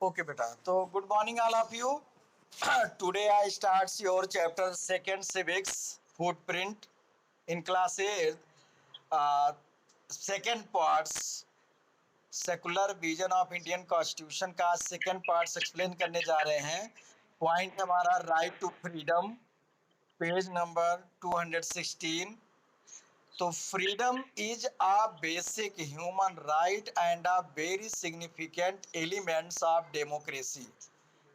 Okay, beta. So, good morning, all of you. Today, I start your chapter second civics footprint in class 8. Uh, second parts secular vision of Indian constitution का second parts explain करने जा रहे हैं। Point हमारा right to freedom, page number 216। तो freedom is a basic human right and a very significant elements of democracy.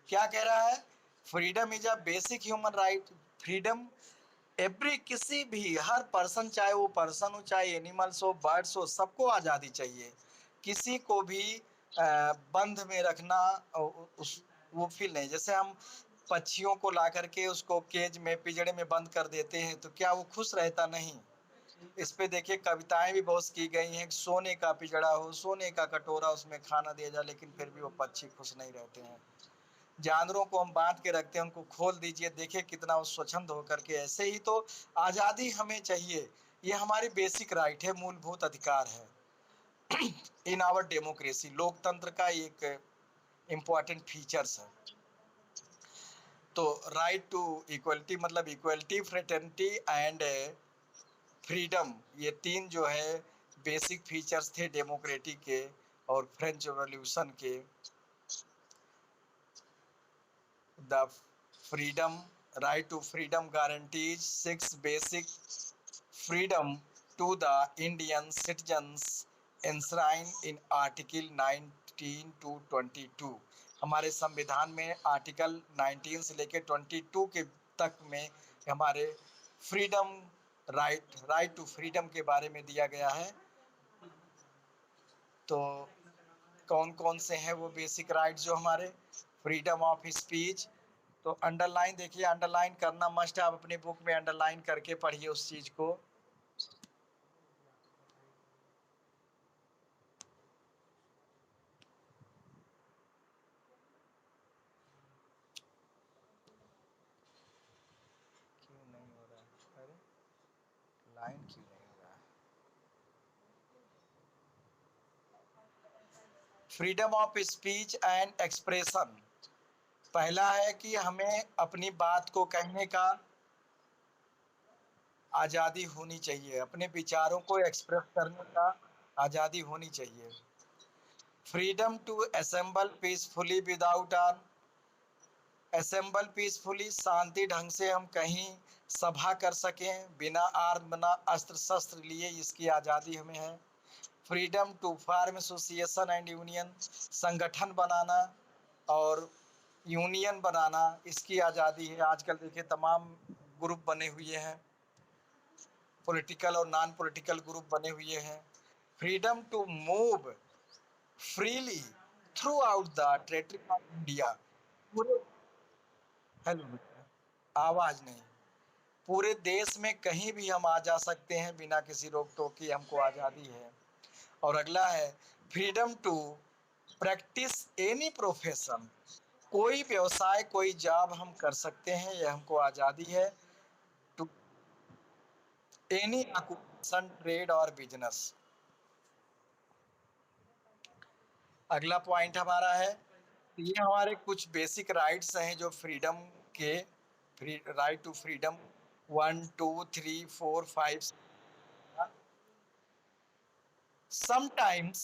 क्या कह रहा है? Freedom is a basic human right. Freedom every किसी भी हर पर्सन, चाहे वो पर्सन हो चाहे एनिमल्स हो बर्ड्स हो, सबको आज़ादी चाहिए। किसी को भी बंध में रखना उस वो फील नहीं। जैसे हम पक्षियों को ला करके उसको केज में पिंजड़े में बंद कर देते हैं तो क्या वो खुश रहता? नहीं। इस पे देखिए कविताएं भी बहुत की गई हैं। सोने का पिंजड़ा हो, सोने का कटोरा, उसमें खाना दिया जाए, लेकिन फिर भी वो पक्षी खुश नहीं रहते हैं। जानवरों को हम बांध के रखते हैं, उनको खोल दीजिए, देखिए कितना वो स्वच्छंद होकर के। ऐसे ही तो आज़ादी हमें चाहिए। ये हमारी बेसिक राइट है, मूलभूत अधिकार है इन आवर डेमोक्रेसी। लोकतंत्र का एक इम्पॉर्टेंट फीचर्स है। तो राइट टू इक्वलिटी मतलब इक्वलिटी, फ्रेटर्निटी एंड फ्रीडम, ये तीन जो है बेसिक फीचर्स थे डेमोक्रेटिक के और फ्रेंच रेवोल्यूशन के। The freedom, right to freedom guarantees 6 basic freedom to the Indian citizens enshrine in article 19 to 22। हमारे संविधान में आर्टिकल 19 से लेकर 22 के तक में हमारे फ्रीडम, राइट टू फ्रीडम के बारे में दिया गया है। तो कौन कौन से हैं वो बेसिक राइट जो हमारे? Freedom of speech. तो अंडरलाइन देखिए, अंडरलाइन करना मस्ट है। आप अपनी बुक में अंडरलाइन करके पढ़िए उस चीज को। क्यों नहीं हो रहा है? अरे लाइन क्यों नहीं हो रहा है? Freedom of speech and expression. पहला है कि हमें अपनी बात को कहने का आज़ादी होनी चाहिए, अपने विचारों को एक्सप्रेस करने का आज़ादी होनी चाहिए। Freedom to assemble peacefully without arm. Assemble peacefully, शांति ढंग से हम कहीं सभा कर सकें बिना आर्म, बिना अस्त्र शस्त्र लिए, इसकी आज़ादी हमें है। Freedom to form association and union, संगठन बनाना और यूनियन बनाना, इसकी आज़ादी है। आजकल देखिए तमाम ग्रुप बने हुए हैं, पॉलिटिकल और नॉन पॉलिटिकल ग्रुप बने हुए हैं। Freedom to move freely throughout the territory of India. पूरे, हेलो, आवाज नहीं, पूरे देश में कहीं भी हम आ जा सकते हैं बिना किसी रोक टोक की, हमको आज़ादी है। और अगला है freedom to practice any profession. कोई व्यवसाय, कोई जॉब हम कर सकते हैं, यह हमको आज़ादी है। टू एनी ऑक्यूपेशन, ट्रेड और बिजनेस। अगला पॉइंट हमारा है, ये हमारे कुछ बेसिक राइट्स हैं जो फ्रीडम के, right to freedom 1 2 3 4 5। Sometimes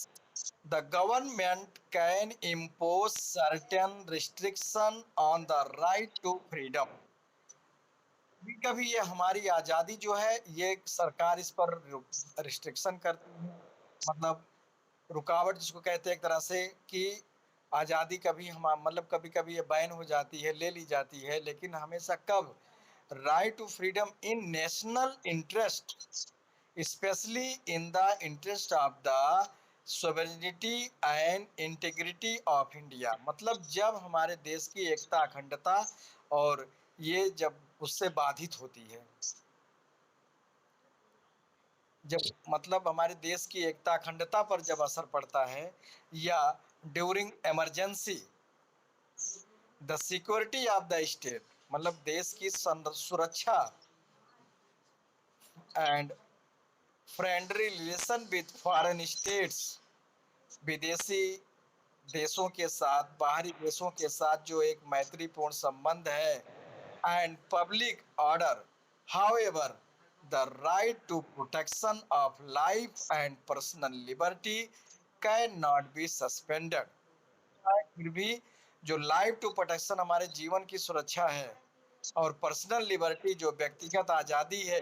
the government can impose certain restriction on the right to freedom। कभी कभी ये हमारी आज़ादी जो है, ये सरकार इस पर रिस्ट्रिक्शन करती है, मतलब रुकावट जिसको कहते हैं एक तरह से, कि आज़ादी कभी हम मतलब कभी कभी ये बैन हो जाती है, ले ली जाती है, लेकिन हमेशा कब? Right to freedom in national interest, specially in the interest of the sovereignty and integrity of India. मतलब जब हमारे देश की एकता, अखंडता और ये जब उससे बाधित होती है, जब मतलब हमारे देश की एकता अखंडता पर जब असर पड़ता है, या during emergency the security of the state, मतलब देश की सुरक्षा and friendly relation with foreign states, विदेशी देशों के साथ, बाहरी देशों के साथ जो एक मैत्रीपूर्ण संबंध है and public order. However, the right to protection of life and personal liberty cannot be suspended. फिर भी जो लाइफ टू प्रोटेक्शन हमारे जीवन की सुरक्षा है और पर्सनल लिबर्टी जो व्यक्तिगत आजादी है